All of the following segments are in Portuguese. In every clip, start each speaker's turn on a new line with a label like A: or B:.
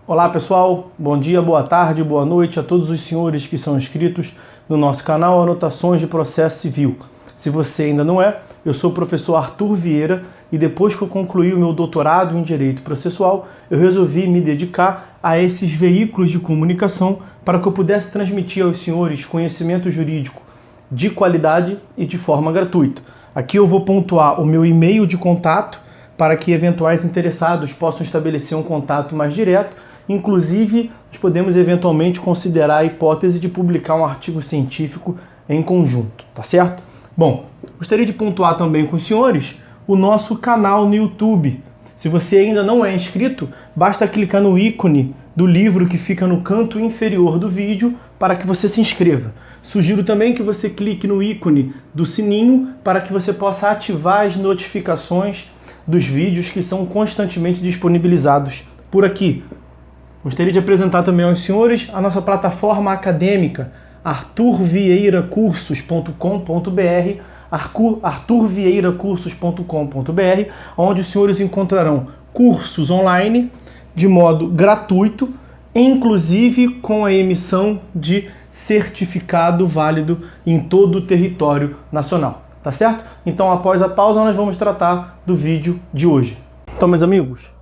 A: Olá pessoal, bom dia, boa tarde, boa noite a todos os senhores que são inscritos no nosso canal Anotações de Processo Civil. Se você ainda não é, eu sou o professor Arthur Vieira e depois que eu concluí o meu doutorado em Direito Processual, eu resolvi me dedicar a esses veículos de comunicação para que eu pudesse transmitir aos senhores conhecimento jurídico de qualidade e de forma gratuita. Aqui eu vou pontuar o meu e-mail de contato para que eventuais interessados possam estabelecer um contato mais direto. Inclusive, nós podemos eventualmente considerar a hipótese de publicar um artigo científico em conjunto, tá certo? Bom, gostaria de pontuar também com os senhores o nosso canal no YouTube. Se você ainda não é inscrito, basta clicar no ícone do livro que fica no canto inferior do vídeo para que você se inscreva. Sugiro também que você clique no ícone do sininho para que você possa ativar as notificações dos vídeos que são constantemente disponibilizados por aqui. Gostaria de apresentar também aos senhores a nossa plataforma acadêmica, arturvieiracursos.com.br, arturvieiracursos.com.br, onde os senhores encontrarão cursos online de modo gratuito, inclusive com a emissão de certificado válido em todo o território nacional, tá certo? Então, após a pausa, nós vamos tratar do vídeo de hoje. Então, meus amigos,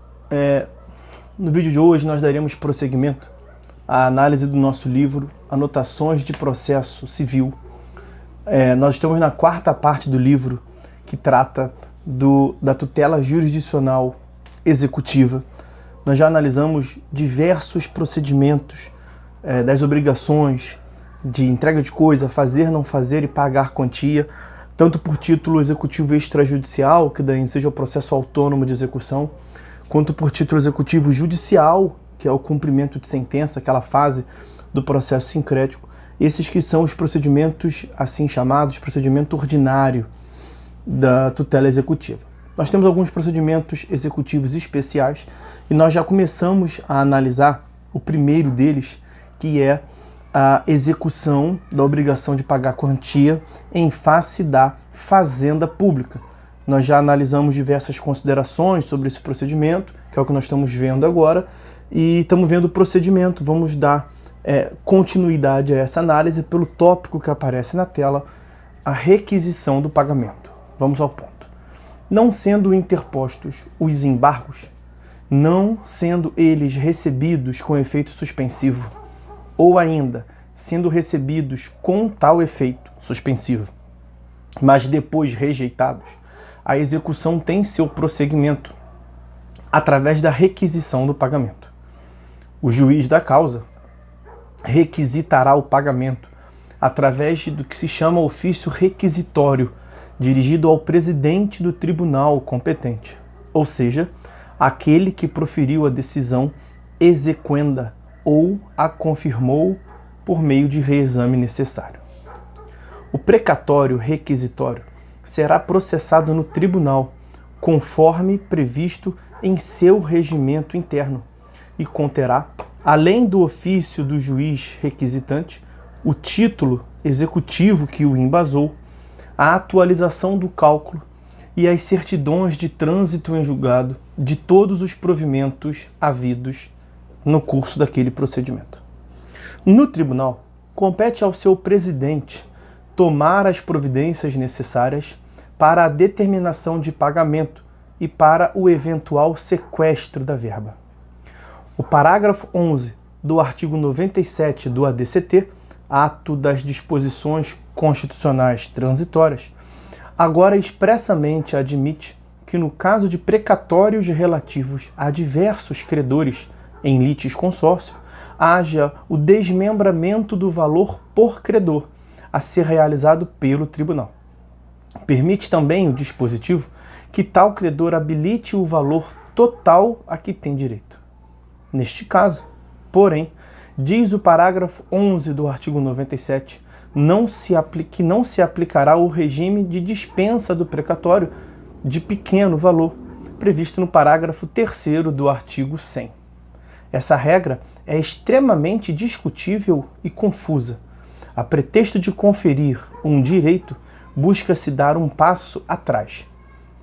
A: no vídeo de hoje nós daremos prosseguimento à análise do nosso livro Anotações de Processo Civil. Nós estamos na quarta parte do livro que trata da tutela jurisdicional executiva. Nós já analisamos diversos procedimentos das obrigações de entrega de coisa, fazer, não fazer e pagar quantia, tanto por título executivo extrajudicial, que daí seja o processo autônomo de execução, quanto por título executivo judicial, que é o cumprimento de sentença, aquela fase do processo sincrético. Esses que são os procedimentos assim chamados, procedimento ordinário da tutela executiva. Nós temos alguns procedimentos executivos especiais e nós já começamos a analisar o primeiro deles, que é a execução da obrigação de pagar quantia em face da fazenda pública. Nós já analisamos diversas considerações sobre esse procedimento, que é o que nós estamos vendo agora, e estamos vendo o procedimento. Vamos dar continuidade a essa análise pelo tópico que aparece na tela, a requisição do pagamento. Vamos ao ponto. Não sendo interpostos os embargos, não sendo eles recebidos com efeito suspensivo, ou ainda sendo recebidos com tal efeito suspensivo, mas depois rejeitados, a execução tem seu prosseguimento através da requisição do pagamento. O juiz da causa requisitará o pagamento através do que se chama ofício requisitório, dirigido ao presidente do tribunal competente, ou seja, aquele que proferiu a decisão exequenda ou a confirmou por meio de reexame necessário. O precatório requisitório será processado no tribunal, conforme previsto em seu regimento interno, e conterá, além do ofício do juiz requisitante, o título executivo que o embasou, a atualização do cálculo e as certidões de trânsito em julgado de todos os provimentos havidos no curso daquele procedimento. No tribunal, compete ao seu presidente tomar as providências necessárias para a determinação de pagamento e para o eventual sequestro da verba. O parágrafo 11 do artigo 97 do ADCT, Ato das Disposições Constitucionais Transitórias, agora expressamente admite que no caso de precatórios relativos a diversos credores em litisconsórcio, haja o desmembramento do valor por credor a ser realizado pelo tribunal. Permite também o dispositivo que tal credor habilite o valor total a que tem direito. Neste caso, porém, diz o parágrafo 11 do artigo 97, que não se aplicará o regime de dispensa do precatório de pequeno valor, previsto no parágrafo 3º do artigo 100. Essa regra é extremamente discutível e confusa. A pretexto de conferir um direito, busca-se dar um passo atrás.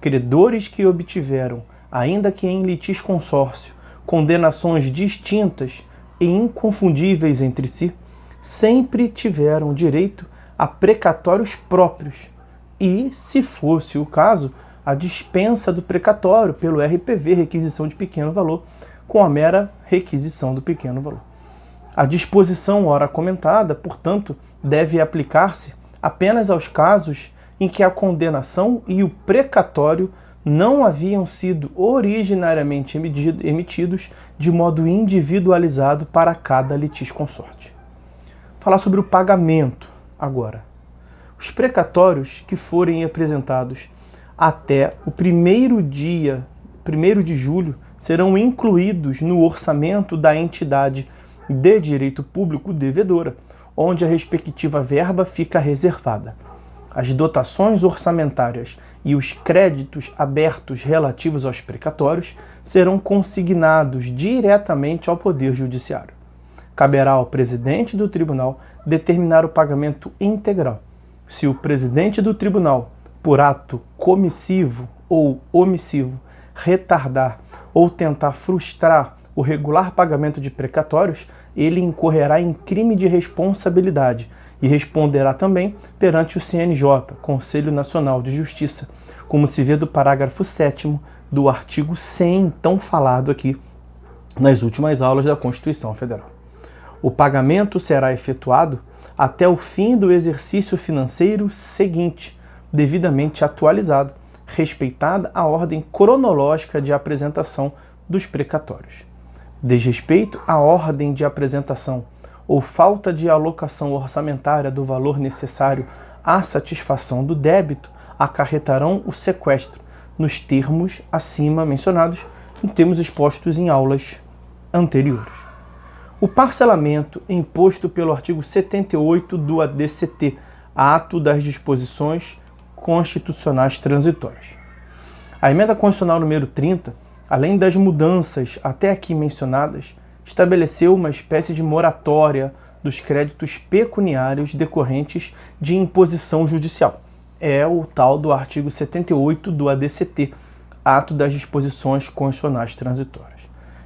A: Credores que obtiveram, ainda que em litisconsórcio, condenações distintas e inconfundíveis entre si, sempre tiveram direito a precatórios próprios e, se fosse o caso, a dispensa do precatório pelo RPV, requisição de pequeno valor, com a mera requisição do pequeno valor. A disposição ora comentada, portanto, deve aplicar-se apenas aos casos em que a condenação e o precatório não haviam sido originariamente emitidos de modo individualizado para cada litisconsorte. Falar sobre o pagamento agora. Os precatórios que forem apresentados até o 1º de julho serão incluídos no orçamento da entidade de direito público devedora, onde a respectiva verba fica reservada. As dotações orçamentárias e os créditos abertos relativos aos precatórios serão consignados diretamente ao Poder Judiciário. Caberá ao presidente do tribunal determinar o pagamento integral. Se o presidente do tribunal, por ato comissivo ou omissivo, retardar ou tentar frustrar o regular pagamento de precatórios, ele incorrerá em crime de responsabilidade e responderá também perante o CNJ, Conselho Nacional de Justiça, como se vê do parágrafo 7º do artigo 100, tão falado aqui nas últimas aulas da Constituição Federal. O pagamento será efetuado até o fim do exercício financeiro seguinte, devidamente atualizado, respeitada a ordem cronológica de apresentação dos precatórios. Desrespeito à ordem de apresentação ou falta de alocação orçamentária do valor necessário à satisfação do débito acarretarão o sequestro, nos termos acima mencionados, em termos expostos em aulas anteriores. O parcelamento imposto pelo artigo 78 do ADCT, Ato das Disposições Constitucionais Transitórias. A emenda constitucional número 30, além das mudanças até aqui mencionadas, estabeleceu uma espécie de moratória dos créditos pecuniários decorrentes de imposição judicial. É o tal do artigo 78 do ADCT, Ato das Disposições Constitucionais Transitórias.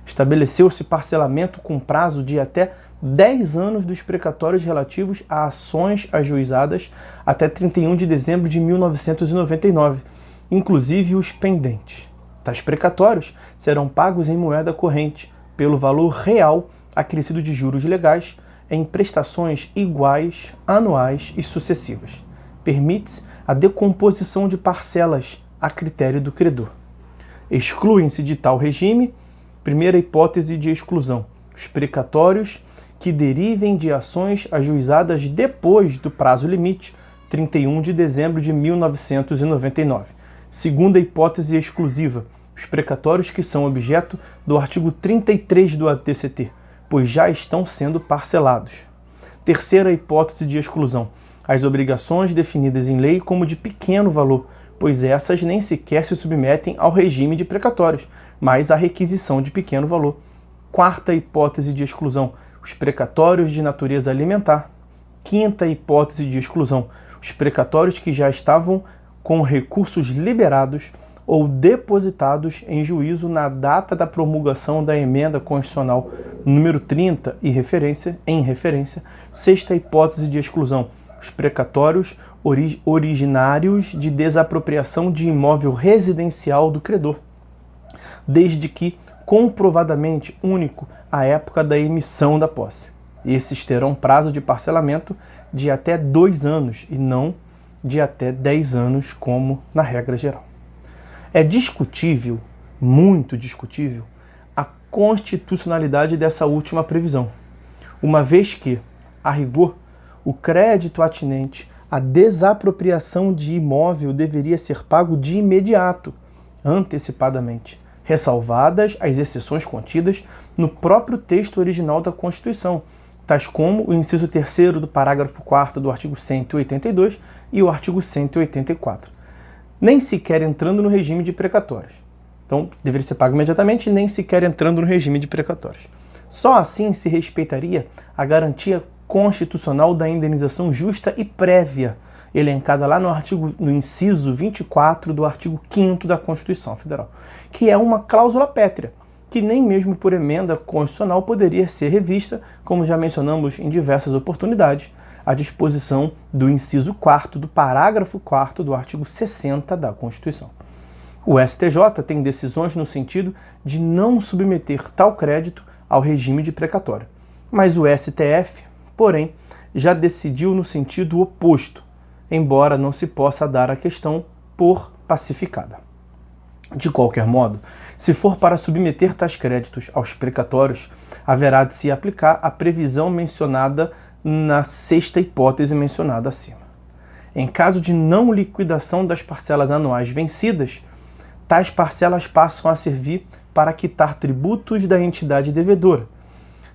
A: Estabeleceu-se parcelamento com prazo de até 10 anos dos precatórios relativos a ações ajuizadas até 31 de dezembro de 1999, inclusive os pendentes. Tais precatórios serão pagos em moeda corrente, pelo valor real acrescido de juros legais, em prestações iguais, anuais e sucessivas. Permite-se a decomposição de parcelas a critério do credor. Excluem-se de tal regime, primeira hipótese de exclusão, os precatórios que derivem de ações ajuizadas depois do prazo limite, 31 de dezembro de 1999. Segunda hipótese exclusiva, os precatórios que são objeto do artigo 33 do ADCT, pois já estão sendo parcelados. Terceira hipótese de exclusão, as obrigações definidas em lei como de pequeno valor, pois essas nem sequer se submetem ao regime de precatórios, mas à requisição de pequeno valor. Quarta hipótese de exclusão, os precatórios de natureza alimentar. Quinta hipótese de exclusão, os precatórios que já estavam com recursos liberados ou depositados em juízo na data da promulgação da emenda constitucional número 30 em referência. Sexta hipótese de exclusão, os precatórios originários de desapropriação de imóvel residencial do credor, desde que comprovadamente único à época da emissão da posse. Esses terão prazo de parcelamento de até 2 anos e não de até 10 anos, como na regra geral. É discutível, muito discutível, a constitucionalidade dessa última previsão, uma vez que, a rigor, o crédito atinente à desapropriação de imóvel deveria ser pago de imediato, antecipadamente, ressalvadas as exceções contidas no próprio texto original da Constituição, tais como o inciso 3º do parágrafo 4º do artigo 182 e o artigo 184. Nem sequer entrando no regime de precatórios. Então, deveria ser pago imediatamente, nem sequer entrando no regime de precatórios. Só assim se respeitaria a garantia constitucional da indenização justa e prévia, elencada lá no inciso 24 do artigo 5º da Constituição Federal, que é uma cláusula pétrea, que nem mesmo por emenda constitucional poderia ser revista, como já mencionamos em diversas oportunidades, a disposição do inciso 4º do parágrafo 4º do artigo 60 da Constituição. O STJ tem decisões no sentido de não submeter tal crédito ao regime de precatório, mas o STF, porém, já decidiu no sentido oposto, embora não se possa dar a questão por pacificada. De qualquer modo, se for para submeter tais créditos aos precatórios, haverá de se aplicar a previsão mencionada na sexta hipótese mencionada acima. Em caso de não liquidação das parcelas anuais vencidas, tais parcelas passam a servir para quitar tributos da entidade devedora.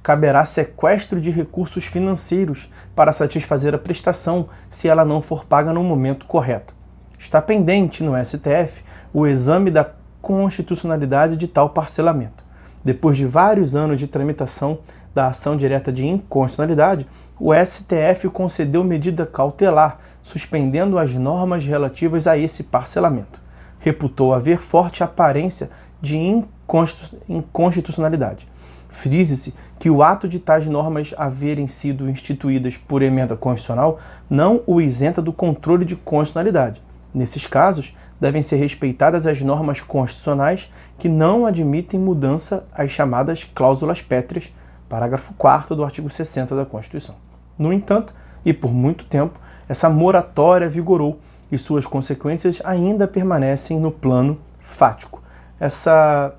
A: Caberá sequestro de recursos financeiros para satisfazer a prestação se ela não for paga no momento correto. Está pendente no STF o exame da constitucionalidade de tal parcelamento. Depois de vários anos de tramitação da ação direta de inconstitucionalidade, o STF concedeu medida cautelar, suspendendo as normas relativas a esse parcelamento. Reputou haver forte aparência de inconstitucionalidade. Frise-se que o ato de tais normas haverem sido instituídas por emenda constitucional não o isenta do controle de constitucionalidade. Nesses casos, devem ser respeitadas as normas constitucionais que não admitem mudança às chamadas cláusulas pétreas, parágrafo 4º do artigo 60 da Constituição. No entanto, e por muito tempo, essa moratória vigorou e suas consequências ainda permanecem no plano fático. Essa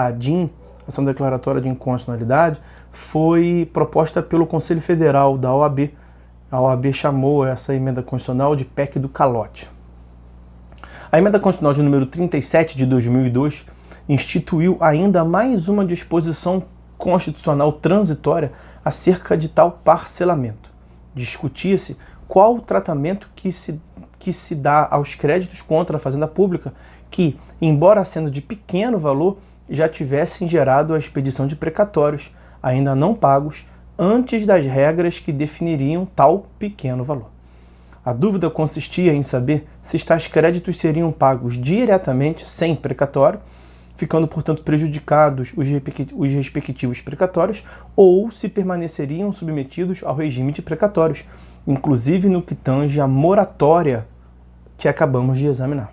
A: ADIM, Ação Declaratória de Inconstitucionalidade, foi proposta pelo Conselho Federal da OAB. A OAB chamou essa emenda constitucional de PEC do calote. A emenda constitucional de número 37 de 2002 instituiu ainda mais uma disposição constitucional transitória acerca de tal parcelamento. Discutia-se qual o tratamento que se dá aos créditos contra a Fazenda Pública que, embora sendo de pequeno valor, já tivessem gerado a expedição de precatórios, ainda não pagos, antes das regras que definiriam tal pequeno valor. A dúvida consistia em saber se tais créditos seriam pagos diretamente sem precatório, ficando, portanto, prejudicados os respectivos precatórios, ou se permaneceriam submetidos ao regime de precatórios, inclusive no que tange à moratória que acabamos de examinar.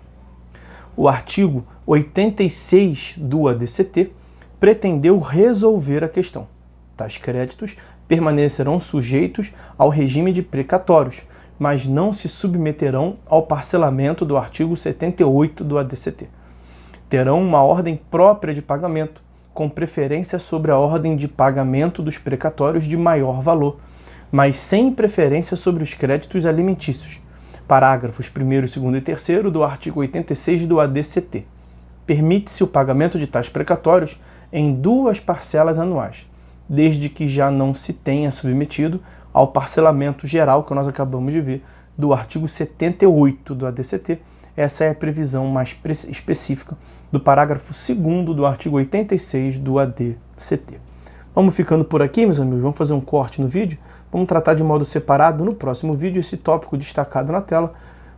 A: O artigo 86 do ADCT pretendeu resolver a questão. Tais créditos permanecerão sujeitos ao regime de precatórios, mas não se submeterão ao parcelamento do artigo 78 do ADCT. Terão uma ordem própria de pagamento, com preferência sobre a ordem de pagamento dos precatórios de maior valor, mas sem preferência sobre os créditos alimentícios. Parágrafos 1º, 2º e 3º do artigo 86 do ADCT. Permite-se o pagamento de tais precatórios em 2 parcelas anuais, desde que já não se tenha submetido ao parcelamento geral que nós acabamos de ver do artigo 78 do ADCT. Essa é a previsão mais específica do parágrafo 2º do artigo 86 do ADCT. Vamos ficando por aqui, meus amigos. Vamos fazer um corte no vídeo. Vamos tratar de modo separado no próximo vídeo esse tópico destacado na tela,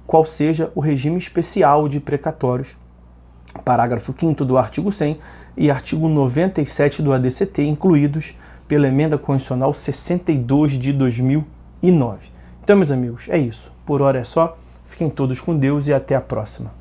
A: qual seja o regime especial de precatórios, parágrafo 5º do artigo 100 e artigo 97 do ADCT, incluídos pela emenda constitucional 62 de 2009. Então, meus amigos, é isso. Por hora é só. Fiquem todos com Deus e até a próxima.